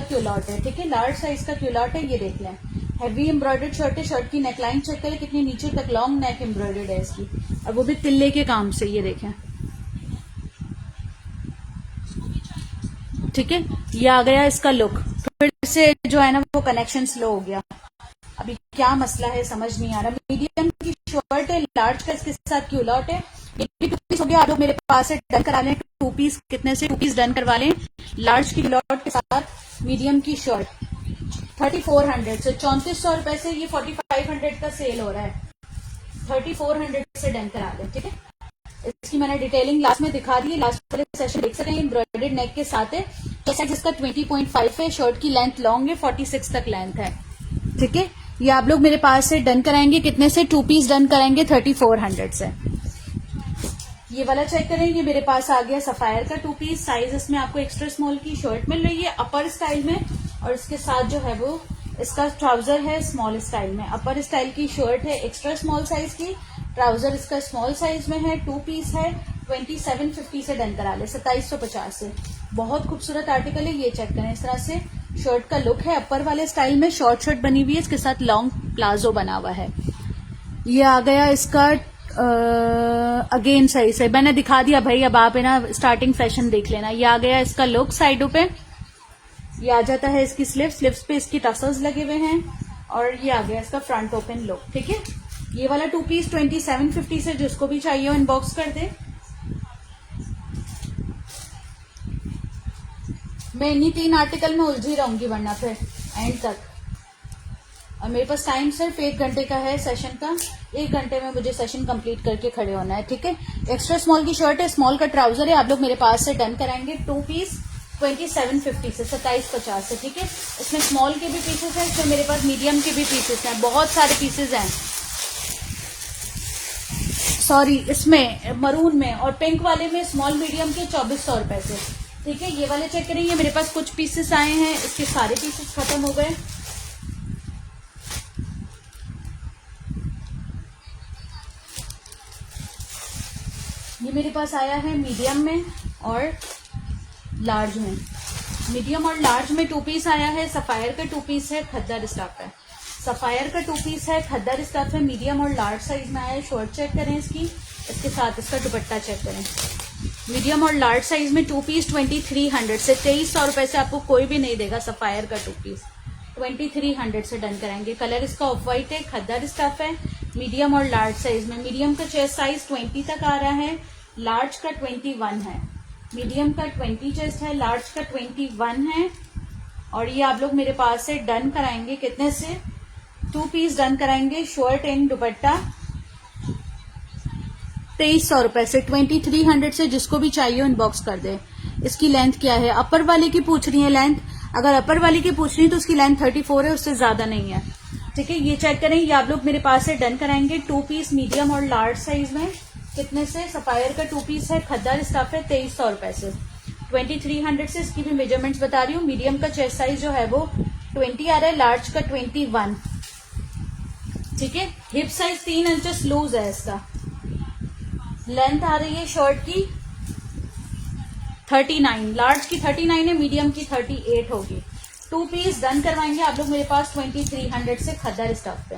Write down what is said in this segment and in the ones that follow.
Culotte है, ठीक है, लार्ज साइज का क्यूलॉट है, ये देख लें। हैवी एम्ब्रॉयडर्ड शर्ट है, शर्ट की नेकलाइन चेक करें कितनी नीचे तक लॉन्ग नेक एम्ब्रॉयडर्ड है इसकी, और वो भी तिल्ले के काम से, ये देखें, ठीक है। ये आ गया इसका लुक। फिर से जो है ना वो कनेक्शन स्लो हो गया, अभी क्या मसला है समझ नहीं आ रहा। मीडियम की शर्ट है, लार्ज का इसके साथ क्यूलॉट है, ये भी 2 पीस हो गया। आप लोग मेरे पास से डन करा लें 2 पीस, कितने से 2 पीस डन करवा लें लार्ज की क्यूलॉट के साथ मीडियम की शर्ट 3400 से 3400 रुपए से ये 4500 का सेल हो रहा है, 3400 से डन करा लें, ठीक है। इसकी मैंने डिटेलिंग लास्ट में दिखा दी है, लास्ट वाले सेशन देख सकते हैं। एम्ब्रॉयडर्ड नेक के साथ है, जैसा जिसका 20.5 है, शर्ट की लेंथ लॉन्ग है, 46 तक लेंथ है, ठीक है। ये आप लोग मेरे पास से डन कराएंगे कितने से, 2 पीस डन कराएंगे 3400 से। ये वाला चेक करें, ये मेरे पास आ गया सफायर का 2 पीस, साइज इसमें आपको एक्स्ट्रा स्मॉल की शर्ट मिल रही है अपर स्टाइल में, और इसके साथ जो है वो इसका ट्राउजर है स्मॉल स्टाइल में। अपर स्टाइल की शर्ट है एक्स्ट्रा स्मॉल साइज की, ट्राउजर इसका स्मॉल साइज में है, 2 पीस है, 2750 से डन करा ले, 2750 से। बहुत खूबसूरत आर्टिकल है, ये चेक करें, इस तरह से शर्ट का लुक है, अपर वाले स्टाइल में शॉर्ट शर्ट बनी हुई है, इसके साथ लॉन्ग प्लाजो बना हुआ है। ये आ गया इसका अगेन सही से मैंने दिखा दिया भाई, अब आप है ना स्टार्टिंग फैशन देख लेना। ये आ गया इसका लुक, साइडों पे ये आ जाता है इसकी स्लिप्स पे इसकी टसल्स लगे हुए हैं, और ये आ गया इसका फ्रंट ओपन लुक, ठीक है। ये वाला 2 पीस 2750 से, जिसको भी चाहिए हो इनबॉक्स कर दे। मैं इन्हीं 3 आर्टिकल में उलझी रहूंगी वरना फिर एंड तक, और मेरे पास टाइम सिर्फ 1 घंटे का है सेशन का, 1 घंटे में मुझे सेशन कंप्लीट करके खड़े होना है, ठीक है। एक्स्ट्रा स्मॉल की शर्ट है, स्मॉल का ट्राउजर है, आप लोग मेरे पास से डन कराएंगे 2 पीस 2750 से, 2750 से, ठीक है। इसमें स्मॉल के भी पीसेस हैं, इसमें मेरे पास मीडियम के भी पीसेस हैं, बहुत सारे पीसेस हैं, सॉरी इसमें मरून में और पिंक वाले में स्मॉल मीडियम के 2400 रुपए से, ठीक है। ये वाले चेक करेंगे, मेरे पास कुछ पीसेस आए हैं, इसके सारे पीसेस खत्म हो गए। ये मेरे पास आया है मीडियम में और लार्ज में, मीडियम और लार्ज में 2 पीस आया है। सफायर का 2 पीस है, खद्दर स्टफ है, सफायर का 2 पीस है, खद्दर स्टफ है, मीडियम और लार्ज साइज में आया है। शर्ट चेक करें इसकी, इसके साथ इसका दुपट्टा चेक करें। मीडियम और लार्ज साइज में 2 पीस 2300 से, 2300 रुपए से आपको कोई भी नहीं देगा। सफायर का 2 पीस 2300 से डन कराएंगे। कलर इसका ऑफ व्हाइट है, खद्दर स्टफ है, मीडियम और लार्ज साइज में। मीडियम का चेस्ट साइज 20 तक आ रहा है, लार्ज का 21 है। मीडियम का 20 चेस्ट है, लार्ज का 21 है। और ये आप लोग मेरे पास से डन कराएंगे कितने से, 2 पीस डन कराएंगे, शर्ट एंड दुपट्टा 2300 रुपए से, 2300 से। जिसको भी चाहिए इनबॉक्स कर दे। इसकी लेंथ क्या है, अपर वाले की पूछ रही है लेंथ, अगर अपर वाले की पूछ रही है तो उसकी लेंथ 34 है, उससे ज्यादा नहीं है, ठीक है। ये चेक करें, ये आप लोग मेरे पास से डन कराएंगे 2 पीस मीडियम और लार्ज साइज में, कितने से, सफायर का 2 पीस है, खद्दर स्टफ है, 2300 रुपए से, 2300 से। इसकी भी मेजरमेंट्स बता रही हूँ। मीडियम का चेस्ट साइज जो है वो 20 आ रहा है, लार्ज का 21, ठीक है। हिप साइज 3 इंचेस लूज है इसका। लेंथ आ रही है शर्ट की 39, लार्ज की 39 है, मीडियम की 38 होगी। 2 पीस डन करवाएंगे आप लोग मेरे पास 2300 से, खद्दर स्टफ पे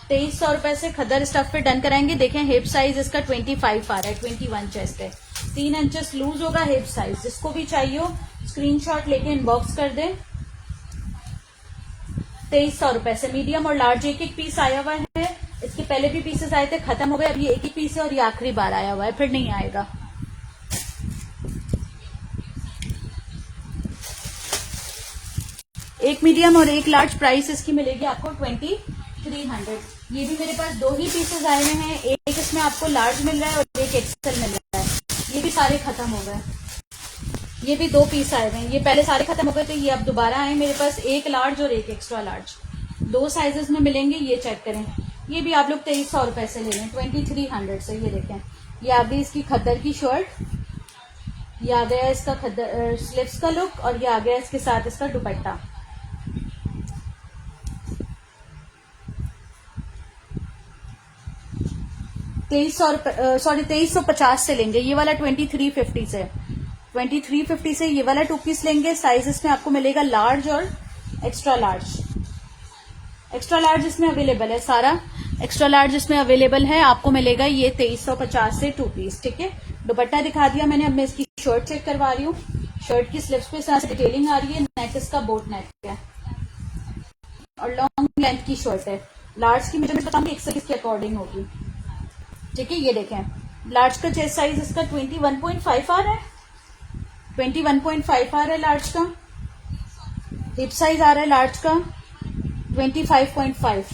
2300 रुपए से खद्दर स्टफ पे डन कराएंगे। देखें हिप साइज इसका 25 आ रहा है, 21 चेस्ट है, 3 इंचेस लूज होगा हिप साइज। जिसको भी चाहिए हो स्क्रीनशॉट लेके इनबॉक्स कर दे। 2300 रुपए से मीडियम और लार्ज एक एक पीस आया हुआ है। इसके पहले भी पीसेस आए थे, खत्म हो गए, अब ये एक ही पीस है और ये आखिरी बार आया हुआ है, फिर नहीं आएगा। एक मीडियम और एक लार्ज, प्राइस इसकी मिलेगी आपको 2300। ये भी मेरे पास 2 ही पीसेस आए हुए हैं, एक इसमें आपको लार्ज मिल रहा है और एक एक्सेल मिल रहा है। ये भी सारे खत्म हो गए, ये भी 2 पीस आए हुए हैं, ये पहले सारे खत्म हो गए थे, ये अब दोबारा आए मेरे पास, एक लार्ज और एक एक्स्ट्रा लार्ज, 2 साइजेस में मिलेंगे। ये चेक करें, ये भी आप लोग 2300 रुपए से ले लें, 2300 से। ये देखें, ये आ गई इसकी खद्दर की शर्ट, ये आ गया इसका खद्दर स्लीव्स का लुक, और ये आ गया इसके साथ इसका दुपट्टा। सॉरी 2350 से लेंगे, ये वाला 2350 से, 2350 से ये वाला 2 पीस लेंगे। साइज इसमें आपको मिलेगा लार्ज और एक्स्ट्रा लार्ज। एक्स्ट्रा लार्ज इसमें अवेलेबल है, सारा एक्स्ट्रा लार्ज इसमें अवेलेबल है। आपको मिलेगा ये 2350 से 2 पीस, ठीक है। दुपट्टा दिखा दिया मैंने, अब मैं इसकी शर्ट चेक करवा रही हूँ। शर्ट की स्लिप्स पे इस तरह से डिटेलिंग आ रही है। नेक इसका बोट नेक है और लॉन्ग लेंथ की शर्ट है। लार्ज की मेजरमेंट बताऊंगी 121 के अकॉर्डिंग होगी, ठीक है। ये देखें, लार्ज का चेस्ट साइज इसका 21.5 आ रहा है, 21.5 आ रहा है लार्ज का। हिप साइज आ रहा है लार्ज का 25.5,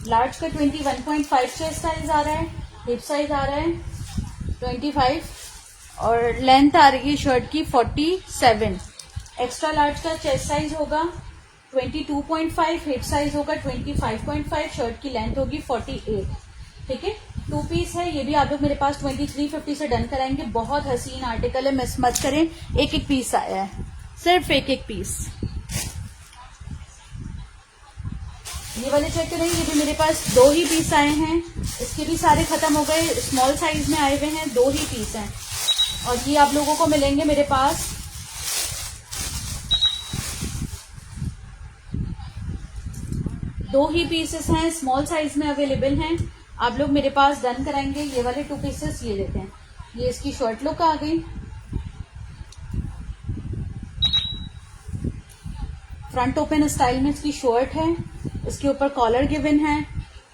लार्ज का 21.5 चेस्ट साइज आ रहा है, हिप साइज आ रहा है 25 और लेंथ आ रही है शर्ट की 47। एक्स्ट्रा लार्ज का चेस्ट साइज होगा 22.5, हिप साइज होगा 25.5, शर्ट की लेंथ होगी 48, ठीक है। 2 पीस है, ये भी आप लोग मेरे पास 2350 से डन कराएंगे। बहुत हसीन आर्टिकल है, मिस मत करें। एक एक पीस आया है, सिर्फ एक एक पीस। ये वाले चेक करें, ये भी मेरे पास 2 ही पीस आए हैं। इसके भी सारे खत्म हो गए, स्मॉल साइज में आए हुए हैं, 2 ही पीस हैं। और ये आप लोगों को मिलेंगे मेरे पास 2 ही पीसेस हैं, स्मॉल साइज में अवेलेबल हैं। आप लोग मेरे पास डन कराएंगे। ये वाले 2 पीसेस ये देते हैं। ये इसकी शर्ट लुक आ गई, फ्रंट ओपन स्टाइल में इसकी शर्ट है, इसके ऊपर कॉलर गिवन है।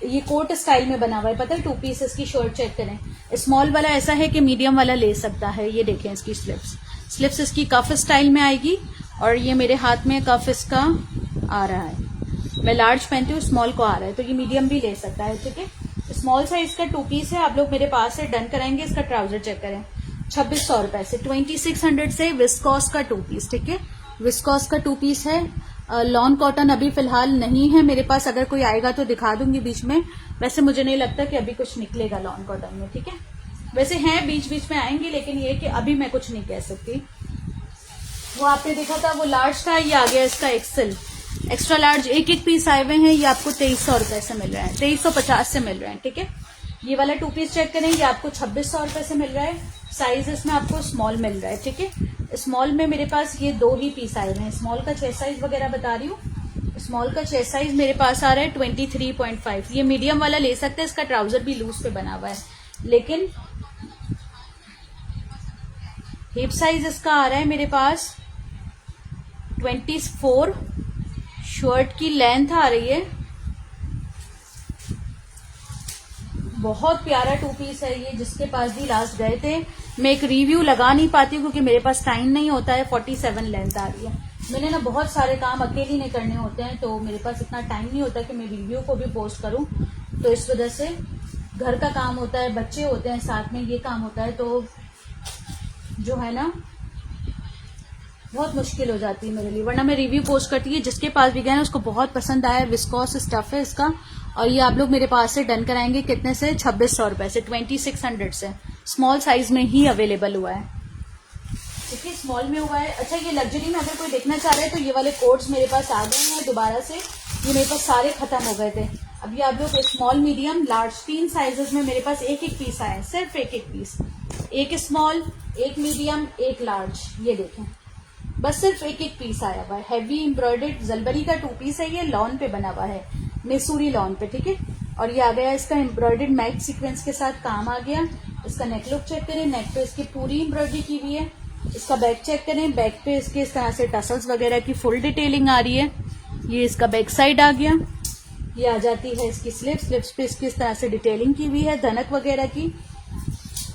ये कोट स्टाइल में बना हुआ है, पता है। 2 पीस इसकी शर्ट चेक करें। स्मॉल वाला ऐसा है कि मीडियम वाला ले सकता है। ये देखें इसकी स्लिप्स इसकी कफ स्टाइल में आएगी और ये मेरे हाथ में कफ इसका आ रहा है। मैं लार्ज पहनती हूँ, स्मॉल को आ रहा है, तो ये मीडियम भी ले सकता है, ठीक है। स्मॉल साइज का 2 पीस है, आप लोग मेरे पास से डन कराएंगे। इसका ट्राउजर चेक करें, 2600 रुपए से 2600 से विस्कॉस का 2 पीस, ठीक है। विस्कॉस का 2 पीस है। लॉन कॉटन अभी फिलहाल नहीं है मेरे पास, अगर कोई आएगा तो दिखा दूंगी बीच में। वैसे मुझे नहीं लगता कि अभी कुछ निकलेगा लॉन कॉटन में, ठीक है। वैसे हैं, बीच बीच में आएंगे, लेकिन ये कि अभी मैं कुछ नहीं कह सकती। वो आपने देखा था वो लार्ज था, ये आ गया इसका एक्सेल। एक्स्ट्रा लार्ज एक एक पीस आए हुए हैं। ये आपको 2300 रुपए से मिल रहा है, 2350 से मिल रहे हैं, ठीक है। ये वाला 2 पीस चेक करें, ये आपको 2600 रुपए से मिल रहा है। साइज इसमें आपको स्मॉल मिल रहा है, ठीक है। स्मॉल में मेरे पास ये 2 ही पीस आए हुए हैं। स्मॉल का चेस्ट साइज वगैरह बता रही हूँ। स्मॉल का चेस्ट साइज मेरे पास आ रहा है 23.5। ये मीडियम वाला ले सकते हैं, इसका ट्राउजर भी लूज पे बना हुआ है। लेकिन हिप साइज इसका आ रहा है मेरे पास 24। शर्ट की लेंथ आ रही है, बहुत प्यारा 2 पीस है ये। जिसके पास भी लास्ट गए थे, मैं एक रिव्यू लगा नहीं पाती हूँ क्योंकि मेरे पास टाइम नहीं होता है। 47 लेंथ आ रही है। मैंने ना बहुत सारे काम अकेली नहीं करने होते हैं, तो मेरे पास इतना टाइम नहीं होता कि मैं रिव्यू को भी पोस्ट करूं। तो इस वजह से घर का काम होता है, बच्चे होते हैं साथ में, ये काम होता है, तो जो है ना बहुत मुश्किल हो जाती है मेरे लिए। वरना मैं रिव्यू पोस्ट करती है, जिसके पास भी गया ना उसको बहुत पसंद आया। विस्कॉस स्टफ है इसका। और ये आप लोग मेरे पास से डन कराएंगे कितने से? 2600 रुपए से, 2600 से। स्मॉल साइज में ही अवेलेबल हुआ है, ठीक है। स्मॉल में हुआ है। अच्छा, ये लग्जरी में अगर कोई देखना चाह रहा है तो ये वाले कोड्स मेरे पास आ गए हैं दोबारा से। ये मेरे पास सारे खत्म हो गए थे। अभी आप लोग स्मॉल, मीडियम, लार्ज 3 साइजेस में मेरे पास एक एक पीस आए हैं, सिर्फ एक एक पीस। एक स्मॉल, एक मीडियम, एक लार्ज। ये देखें, बस सिर्फ एक एक पीस आया हुआ है। हैवी एम्ब्रॉयडर्ड जलबरी का 2 पीस है। ये लॉन पे बना हुआ है, मैसूरी लॉन पे, ठीक है। और ये आ गया इसका एम्ब्रॉयडर्ड मैट सीक्वेंस के साथ काम आ गया। इसका नेक लुक चेक करें, नेक पे इसकी पूरी एम्ब्रॉयडरी की हुई है। इसका बैक चेक करें, बैक पे इसके इस तरह से टसल्स वगैरह की फुल डिटेलिंग आ रही है। ये इसका बैक साइड आ गया। ये आ जाती है इसकी स्लिप्स पे इसकी इस तरह से डिटेलिंग की हुई है धनक वगैरह की।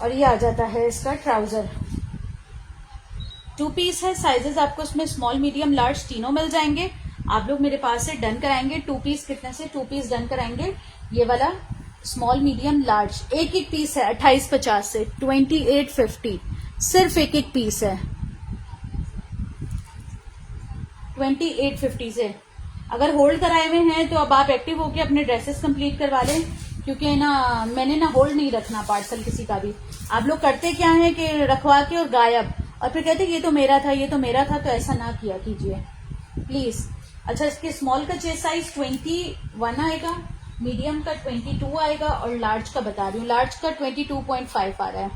और ये आ जाता है इसका ट्राउजर। 2 पीस है। साइजेस आपको इसमें स्मॉल, मीडियम, लार्ज तीनों मिल जाएंगे। आप लोग मेरे पास से डन कराएंगे 2 पीस कितने से? 2 पीस डन कराएंगे। ये वाला स्मॉल, मीडियम, लार्ज एक एक पीस है 2850 से 2850। सिर्फ एक एक पीस है 2850 से। अगर होल्ड कराए हुए हैं तो अब आप एक्टिव होके अपने ड्रेसेस कंप्लीट करवा लें, क्योंकि ना मैंने ना होल्ड नहीं रखना पार्सल किसी का भी। आप लोग करते क्या है कि रखवा के और गायब, और फिर कहते ये तो मेरा था, ये तो मेरा था। तो ऐसा ना किया कीजिए प्लीज। अच्छा, इसके स्मॉल का चेस्ट साइज 21 आएगा, मीडियम का 22 आएगा और लार्ज का बता रही हूँ, लार्ज का 22.5 आ रहा है।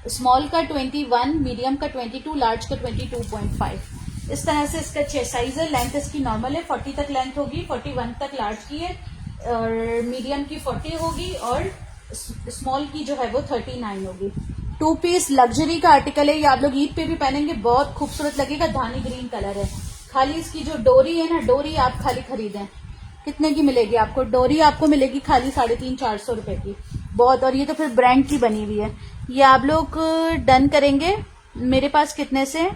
स्मॉल का 21, मीडियम का 22, लार्ज का 22.5। इस तरह से इसका चेस्ट साइज है। लेंथ इसकी नॉर्मल है, 40 तक लेंथ होगी, 41 तक लार्ज की है, और मीडियम की 40 होगी, और स्मॉल की जो है वो 39 होगी। 2 पीस लग्जरी का आर्टिकल है, ये आप लोग ईद पे भी पहनेंगे, बहुत खूबसूरत लगेगा। धानी ग्रीन कलर है। खाली इसकी जो डोरी है ना, डोरी आप खाली खरीदें। कितने की मिलेगी आपको डोरी? आपको मिलेगी खाली 350-400 रुपए की। बहुत, और ये तो फिर ब्रांड की बनी हुई है। ये आप लोग डन करेंगे मेरे पास कितने से?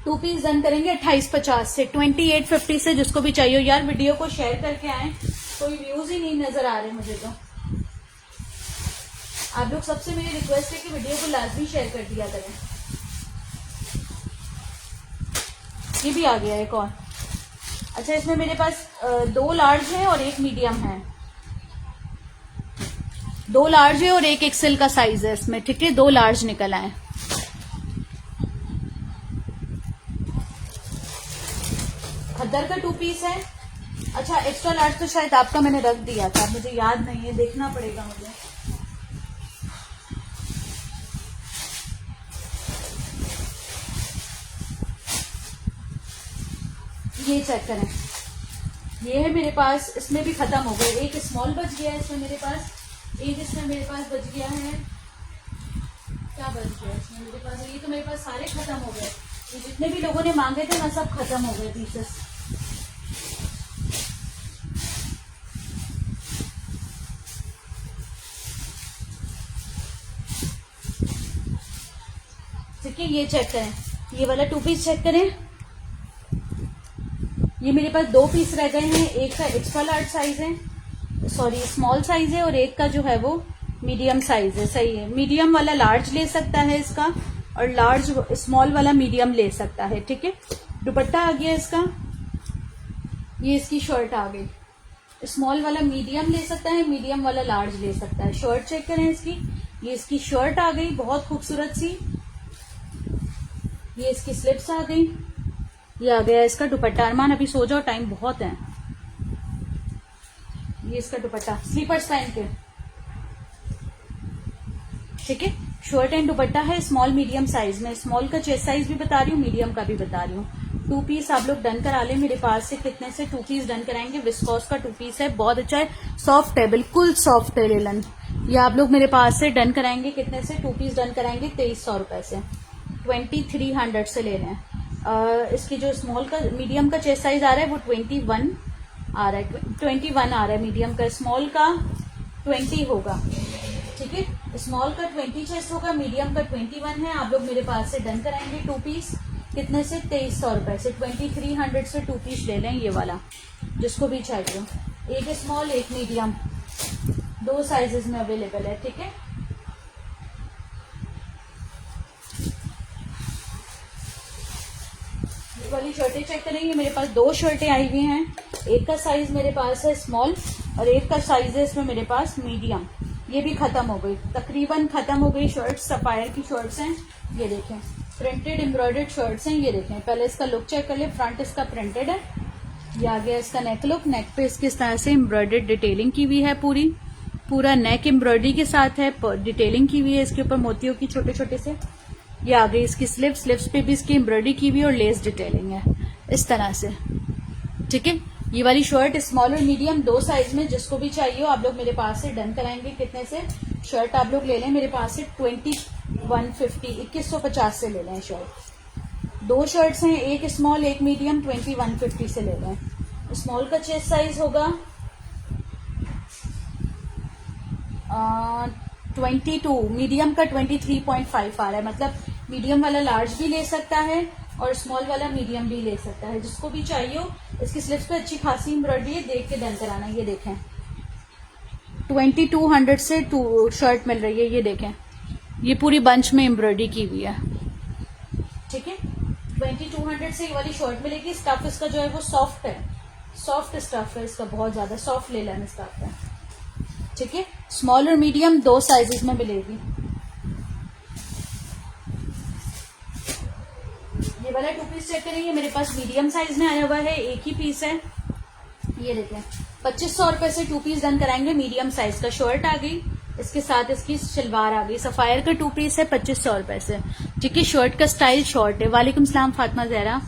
2 पीस डन करेंगे 2850 से, 2850 से। जिसको भी चाहिए यार वीडियो को शेयर करके आए, कोई व्यूज ही नहीं नजर आ रहे मुझे तो। आप लोग सबसे मेरी रिक्वेस्ट है कि वीडियो को लाजमी शेयर कर दिया करें। ये भी आ गया एक और। अच्छा, इसमें मेरे पास 2 लार्ज है और 1 मीडियम है। 2 लार्ज है और 1 एक्सेल का साइज है इसमें, ठीक है। 2 लार्ज निकल आए। खद्दर का 2 पीस है। अच्छा, एक्स्ट्रा लार्ज तो शायद आपका मैंने रख दिया था, मुझे याद नहीं है, देखना पड़ेगा मुझे। ये चेक करें, ये है मेरे पास। इसमें भी खत्म हो गए। एक स्मॉल बच गया है इसमें मेरे पास, एक इसमें मेरे पास बच गया है। क्या बच गया इसमें मेरे पास? ये तो मेरे पास सारे खत्म हो गए। ये जितने भी लोगों ने मांगे थे ना, सब खत्म हो गए पीसेस। ठीक है, ये चेक करें, ये वाला 2 पीस चेक करें। ये मेरे पास 2 पीस रह गए हैं। एक का एक्स्ट्रा लार्ज साइज है, सॉरी स्मॉल साइज है, और एक का जो है वो मीडियम साइज है। सही है, मीडियम वाला लार्ज ले सकता है इसका, और लार्ज स्मॉल वाला मीडियम ले सकता है, ठीक है। दुपट्टा आ गया इसका, ये इसकी शर्ट आ गई। स्मॉल वाला मीडियम ले सकता है, मीडियम वाला लार्ज ले सकता है। शर्ट चेक करें इसकी, ये इसकी शर्ट आ गई बहुत खूबसूरत सी। ये इसकी स्लिप्स आ गई। ये आ गया इसका दुपट्टा। अरमान अभी सो जाओ, टाइम बहुत है। ये इसका दुपट्टा, स्लीपर्स पहन के, ठीक है। शर्ट एंड दुपट्टा है स्मॉल मीडियम साइज में। स्मॉल का चेस्ट साइज भी बता रही हूँ, मीडियम का भी बता रही हूँ। 2 पीस आप लोग डन करा ले मेरे पास से। कितने से 2 पीस डन कराएंगे? विस्कॉस का 2 पीस है, बहुत अच्छा है, सॉफ्ट है, बिल्कुल सॉफ्ट है लेलन। ये आप लोग मेरे पास से डन कराएंगे कितने से? 2 पीस डन कराएंगे 2300 रुपए से, 2300 से ले रहे हैं। इसकी जो स्मॉल का मीडियम का चेस्ट साइज आ रहा है वो 21 आ रहा है, 21 आ रहा है मीडियम का। स्मॉल का 20 होगा, ठीक है। स्मॉल का 20 चेस्ट होगा, मीडियम का 21 है। आप लोग मेरे पास से डन कराएंगे 2 पीस कितने से? 2300 रुपए से। 2300 से 2 पीस ले लें ये वाला, जिसको भी चाहिए। एक स्मॉल एक मीडियम, 2 साइजेस में अवेलेबल है, ठीक है। वाली शर्टें चेक करेंगे, मेरे पास 2 शर्टें आई हुई हैं। एक का साइज मेरे पास है स्मॉल, और एक का साइज है इसमें मेरे पास मीडियम। ये भी खत्म हो गई, तकरीबन खत्म हो गई। शर्ट्स सफायर की शर्ट्स हैं, ये देखें, प्रिंटेड एम्ब्रॉयडर्ड शर्ट्स हैं। ये देखें, पहले इसका लुक चेक कर ले। फ्रंट इसका प्रिंटेड है, ये आ गया इसका नेक लुक। नेक पे इसकी इस तरह से एम्ब्रॉयडर्ड डिटेलिंग की हुई है, पूरा नेक एम्ब्रॉयडरी के साथ है, डिटेलिंग की हुई है इसके ऊपर मोतियों की छोटे छोटे से। ये आ गई इसकी स्लिप्स पे भी इसकी एम्ब्रॉयडरी की हुई और लेस डिटेलिंग है इस तरह से, ठीक है। ये वाली शर्ट स्मॉल और मीडियम 2 साइज में, जिसको भी चाहिए हो आप लोग मेरे पास से डन कराएंगे कितने से? शर्ट आप लोग ले लें मेरे पास से 2150 से ले लें शर्ट। 2 शर्ट्स हैं, एक स्मॉल एक मीडियम, 2150 से ले लें। स्मॉल का चेस्ट साइज होगा 22, मीडियम का 23.5 आ रहा है। मतलब मीडियम वाला लार्ज भी ले सकता है और स्मॉल वाला मीडियम भी ले सकता है, जिसको भी चाहिए हो। इसकी स्लिप्स पे अच्छी खासी एम्ब्रॉयडरी है, देख के डन कराना। ये देखें, 2200 से 2 शर्ट मिल रही है। ये देखें, ये पूरी बंच में एम्ब्रॉयडरी की हुई है, ठीक है। 2200 से ये वाली शर्ट मिलेगी। स्टफ इसका जो है वो सॉफ्ट है, सॉफ्ट स्टफ है इसका, बहुत ज्यादा सॉफ्ट लेलन स्टफ है, ठीक है। स्मॉल और मीडियम 2 साइजेस में मिलेगी। ये वाला 2 पीस चेक करेंगे, मेरे पास मीडियम साइज में आया हुआ है, एक ही पीस है। ये देखें, 2500 रुपए से 2 पीस डन कराएंगे। मीडियम साइज का शर्ट आ गई, इसके साथ इसकी शलवार आ गई। सफायर का 2 पीस है 2500 रुपए से। ठीक है, शर्ट का स्टाइल शॉर्ट है। वालेकुम सलाम फातिमा जहरा।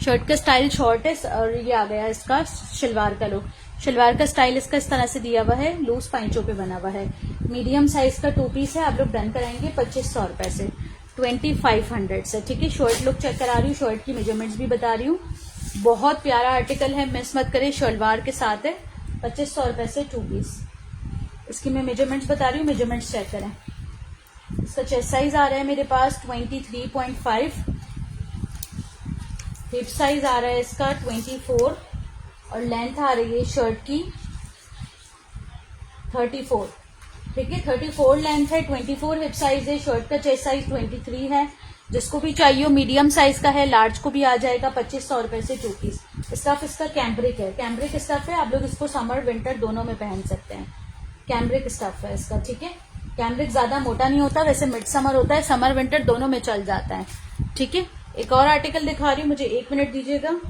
शर्ट का स्टाइल शॉर्ट है और ये आ गया इसका शलवार का लुक। शलवार का स्टाइल इसका इस तरह से दिया हुआ है, लूज पाइंचों पे बना हुआ है। मीडियम साइज का 2 पीस है, आप लोग डन कराएंगे 2500 रुपए से, 2500 से। ठीक है, शर्ट लुक चेक करा रही हूँ, शर्ट की मेजरमेंट्स भी बता रही हूँ। बहुत प्यारा आर्टिकल है, मिस मत करें। शलवार के साथ है, 2500 रुपए से 2 पीस। इसकी मैं मेजरमेंट्स बता रही हूँ, मेजरमेंट्स चेक करें। इसका चेस्ट साइज आ रहा है मेरे पास 23.5, हिप साइज आ रहा है इसका 24 और लेंथ आ रही है शर्ट की 34। ठीक है, 34 लेंथ है, 24 हिप साइज है। शर्ट का चेस्ट साइज 23 है। जिसको भी चाहिए मीडियम साइज का है, लार्ज को भी आ जाएगा 2500 रुपए से 2 पीस। स्टफ इसका कैम्ब्रिक है, कैम्ब्रिक स्टफ है, आप लोग इसको समर विंटर दोनों में पहन सकते हैं। कैम्ब्रिक स्टफ है इसका। ठीक है, कैम्ब्रिक ज्यादा मोटा नहीं होता, वैसे मिड समर होता है, समर विंटर दोनों में चल जाता है। ठीक है, एक और आर्टिकल दिखा रही हूँ, मुझे 1 मिनट दीजिएगा।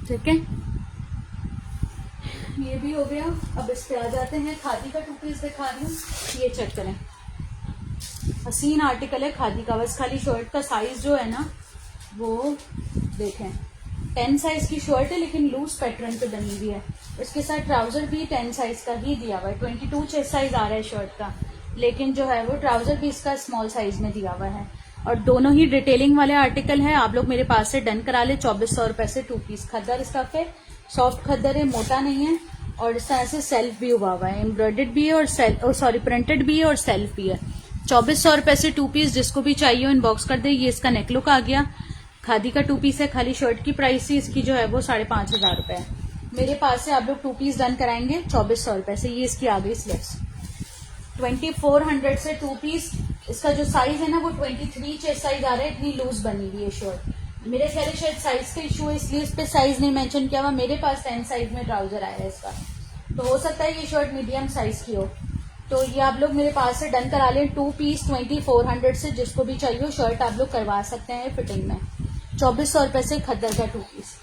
ठीक है, ये भी हो गया। अब इस पे आ जाते हैं। खादी का 2 पीस दिखा रही हूँ, ये चेक करें। हसीन आर्टिकल है खादी का। बस खाली शर्ट का साइज जो है ना वो देखें, 10 साइज की शर्ट है लेकिन लूज पैटर्न पे बनी हुई है। इसके साथ ट्राउजर भी 10 साइज का ही दिया हुआ है। 22 चेस्ट साइज आ रहा है शर्ट का, लेकिन जो है वो ट्राउजर भी इसका स्मॉल साइज में दिया हुआ है। और दोनों ही डिटेलिंग वाले आर्टिकल हैं, आप लोग मेरे पास से डन करा ले। 2400 रुपए से 2 पीस। खद्दर स्टफ है, सॉफ्ट खद्दर है, मोटा नहीं है। और इस तरह से सेल्फ भी हुआ हुआ है, एम्ब्रॉयडर्ड भी है और प्रिंटेड भी है और सेल्फ भी है। 2400 रुपए से 2 पीस। जिसको भी चाहिए इनबॉक्स कर दे। ये इसका नेक लुक आ गया। खादी का 2 पीस है। खाली शर्ट की प्राइस ही इसकी जो है वो 5500 रुपए है। मेरे पास से आप लोग 2 पीस डन कराएंगे 2400 रुपए से। ये इसकी आ गई स्लीव्स। 2400 से 2 पीस। इसका जो साइज है ना वो 23 चेस्ट साइज आ रहा है, इतनी लूज बनी हुई है शर्ट। मेरे ख्याल है शायद साइज का इशू है, इसलिए इस पे साइज नहीं मेंशन किया हुआ। मेरे पास 10 साइज में ट्राउजर आया है इसका, तो हो सकता है ये शर्ट मीडियम साइज की हो। तो ये आप लोग मेरे पास से डन करा लें 2 पीस 2400 से। जिसको भी चाहिए शर्ट आप लोग करवा सकते हैं फिटिंग में। 2400 रुपए से खद्दर का 2 पीस।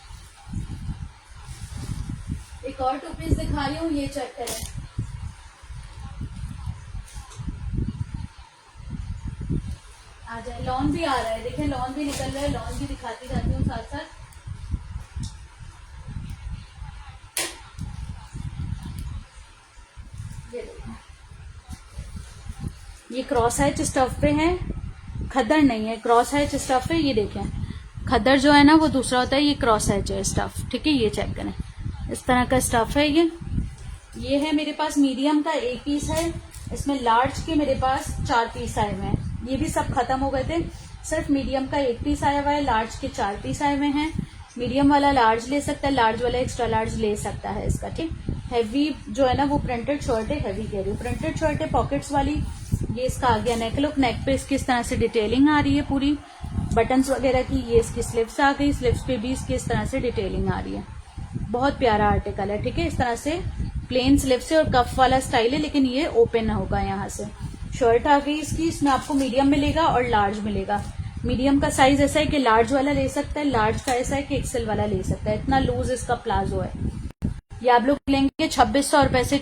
एक और 2 पीस दिखा रही हूँ, ये चेक करें। आ जाए, लॉन भी आ रहा है, देखें लॉन भी निकल रहा है, लॉन भी दिखाती जाती हूँ साथ साथ। ये क्रॉस हैच स्टफ पे है, खद्दर नहीं है, क्रॉस हैच स्टफ है। ये देखें, खद्दर जो है ना वो दूसरा होता है, ये क्रॉस हैच है स्टफ। ठीक है, ये चेक करें, इस तरह का स्टफ है ये है मेरे पास मीडियम का 1 पीस है। इसमें लार्ज के मेरे पास 4 पीस आए हुए हैं। ये भी सब खत्म हो गए थे, सिर्फ मीडियम का 1 पीस आया हुआ है। लार्ज के 4 पीस आए हुए हैं। मीडियम वाला लार्ज ले सकता है, लार्ज वाला एक्स्ट्रा लार्ज ले सकता है इसका। ठीक, हैवी जो है ना वो प्रिंटेड शर्ट है, हैवी कह रही हूँ, प्रिंटेड शर्ट है पॉकेट्स वाली। ये इसका आ गया नेक लुक। नेक पे इसकी इस तरह से डिटेलिंग आ रही है पूरी बटन्स वगैरह की। ये इसकी स्लीव्स आ गई, स्लीव्स पे भी इसकी इस तरह से डिटेलिंग आ रही है। बहुत प्यारा आर्टिकल है। ठीक है, इस तरह से प्लेन स्लीव से और कफ वाला स्टाइल है, लेकिन ये ओपन होगा यहाँ से। शर्ट आ गई इसकी, इसमें आपको मीडियम मिलेगा और लार्ज मिलेगा। मीडियम का साइज ऐसा है कि लार्ज वाला ले सकता है, लार्ज का ऐसा है कि एक्सेल वाला ले सकता है। इतना लूज इसका प्लाजो है। ये आप लोग लेंगे 2600 रुपए से